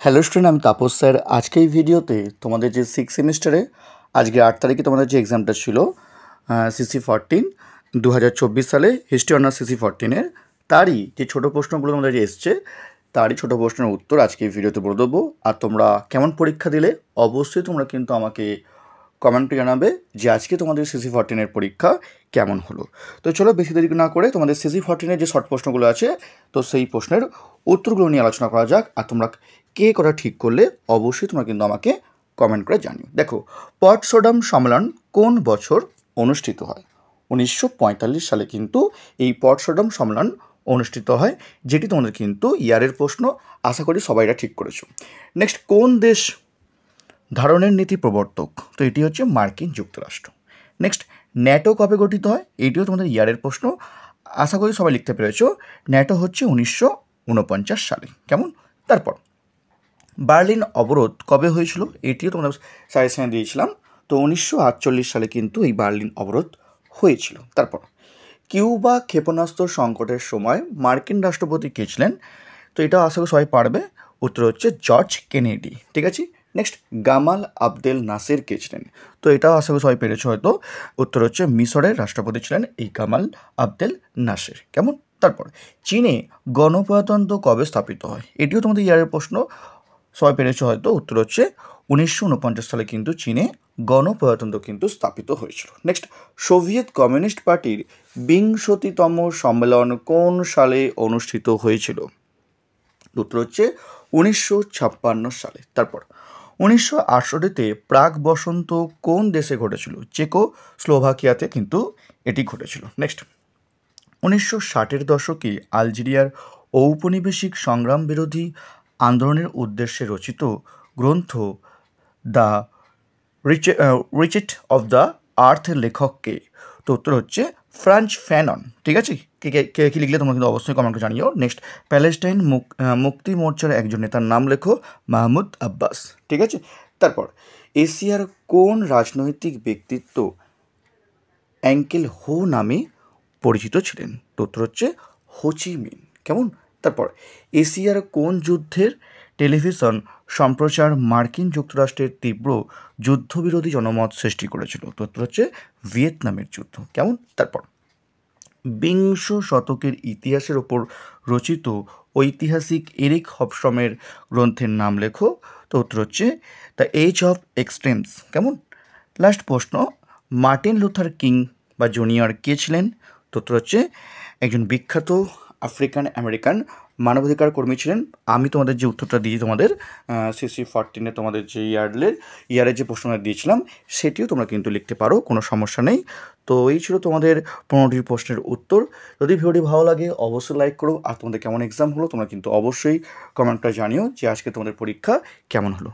Hello student, আমি Tapas sir. আজকে এই ভিডিওতে তোমাদের যে 6 সেমিস্টারে আজকে 8 তারিখে তোমাদের যে এক্সামটা ছিল CC14 2024 সালে হিস্ট্রি অনার্স CC14-এর তারই যে ছোটো প্রশ্নগুলো তোমাদের যে এসছে তারই ছোটো প্রশ্নের উত্তর আজকে এই ভিডিওতে বলে দেবো। আর তোমরা কেমন পরীক্ষা দিলে অবশ্যই তোমরা কিন্তু আমাকে কমেন্টে জানাবে যে আজকে তোমাদের CC14-এর পরীক্ষা কেমন হলো। তো চলো বেশি দেরি না করে তোমাদের CC14-এর যে শর্ট প্রশ্নগুলো আছে তো সেই প্রশ্নের উত্তরগুলো নিয়ে আলোচনা করা যাক। আর তোমরা কে করা ঠিক করলে অবশ্যই তোমরা কিন্তু আমাকে কমেন্ট করে জানিও। দেখো, পটসডাম সম্মেলন কোন বছর অনুষ্ঠিত হয়? 1945 সালে কিন্তু এই পটসডাম সম্মেলন অনুষ্ঠিত হয়, যেটি তোমাদের কিন্তু ইয়ারের প্রশ্ন। আশা করি সবাই এটা ঠিক করেছো। নেক্সট, কোন দেশ ধারণের নীতি প্রবর্তক? তো এটি হচ্ছে মার্কিন যুক্তরাষ্ট্র। নেক্সট, ন্যাটো কবে গঠিত হয়? এটিও তোমাদের ইয়ারের প্রশ্ন, আশা করি সবাই লিখতে পেরেছো। ন্যাটো হচ্ছে 1949 সালে। কেমন? তারপর বার্লিন অবরোধ কবে হয়েছিল? এটিও তোমাদের সাজেশনে দিয়েছিলাম। তো 1948 সালে কিন্তু এই বার্লিন অবরোধ হয়েছিল। তারপর কিউবা ক্ষেপণাস্ত্র সংকটের সময় মার্কিন রাষ্ট্রপতি কে ছিলেন? তো এটা আশা করি সবাই পারবে। উত্তর হচ্ছে জর্জ কেনেডি। ঠিক আছে। নেক্সট, গামাল আবদেল নাসের কে ছিলেন? তো এটাও আশা করি সবাই পেরেছ হয়তো। উত্তর হচ্ছে মিশরের রাষ্ট্রপতি ছিলেন এই গামাল আবদেল নাসের। কেমন? তারপর চীনে গণপ্রজাতন্ত্র কবে স্থাপিত হয়? এটিও তোমাদের ইয়ারের প্রশ্ন, সবাই পেরেছ হয়তো। উত্তর হচ্ছে 1949 সালে কিন্তু চীনে গণপ্রজাতন্ত্র কিন্তু স্থাপিত হয়েছিল। নেক্সট, সোভিয়েত কমিউনিস্ট পার্টির 20তম সম্মেলন কোন সালে অনুষ্ঠিত হয়েছিল? উত্তর হচ্ছে 1956 সালে। তারপর 1968-তে প্রাগ বসন্ত কোন দেশে ঘটেছিল? চেকোস্লোভাকিয়াতে কিন্তু এটি ঘটেছিল। নেক্সট, 1960-এর দশকে আলজেরিয়ার ঔপনিবেশিক সংগ্রাম বিরোধী আন্দোলনের উদ্দেশ্যে রচিত গ্রন্থ দ্য রিচেট অফ দ্য আর্থের লেখককে? তো উত্তর হচ্ছে ফ্রাঞ্চ ফ্যানন। ঠিক আছে। কে কী লিখলে তোমরা কিন্তু অবশ্যই কমেন্টে জানিও। নেক্সট, প্যালেস্টাইন মুক্তি মোর্চার একজন নেতার নাম লেখো, মাহমুদ আব্বাস। ঠিক আছে। তারপর এশিয়ার কোন রাজনৈতিক ব্যক্তিত্ব অ্যাঙ্কেল হো নামে পরিচিত ছিলেন? তো উত্তর হচ্ছে হোচিমিন। কেমন? তারপর এশিয়ার কোন যুদ্ধের টেলিভিশন সম্প্রচার মার্কিন যুক্তরাষ্ট্রের তীব্র যুদ্ধবিরোধী জনমত সৃষ্টি করেছিল? তো উত্তর হচ্ছে ভিয়েতনামের যুদ্ধ। কেমন? তারপর বিংশ শতকের ইতিহাসের ওপর রচিত ঐতিহাসিক এরিক হবসমের গ্রন্থের নাম লেখো। তো উত্তর হচ্ছে দ্য এজ অফ এক্সট্রিমস। কেমন? লাস্ট প্রশ্ন, মার্টিন লুথার কিং বা জুনিয়র কে ছিলেন? তো উত্তর হচ্ছে একজন বিখ্যাত আফ্রিকান আমেরিকান মানবাধিকার কর্মী ছিলেন। আমি তোমাদের যে উত্তরটা দিই তোমাদের CC14-এ তোমাদের যে ইয়ারের যে প্রশ্নটা দিয়েছিলাম সেটিও তোমরা কিন্তু লিখতে পারো, কোনো সমস্যা নেই। তো এই ছিল তোমাদের 15টি প্রশ্নের উত্তর। যদি ভিডিওটি ভালো লাগে অবশ্যই লাইক করো। আর তোমাদের কেমন এক্সাম হলো তোমরা কিন্তু অবশ্যই কমেন্টটা জানিও যে আজকে তোমাদের পরীক্ষা কেমন হলো।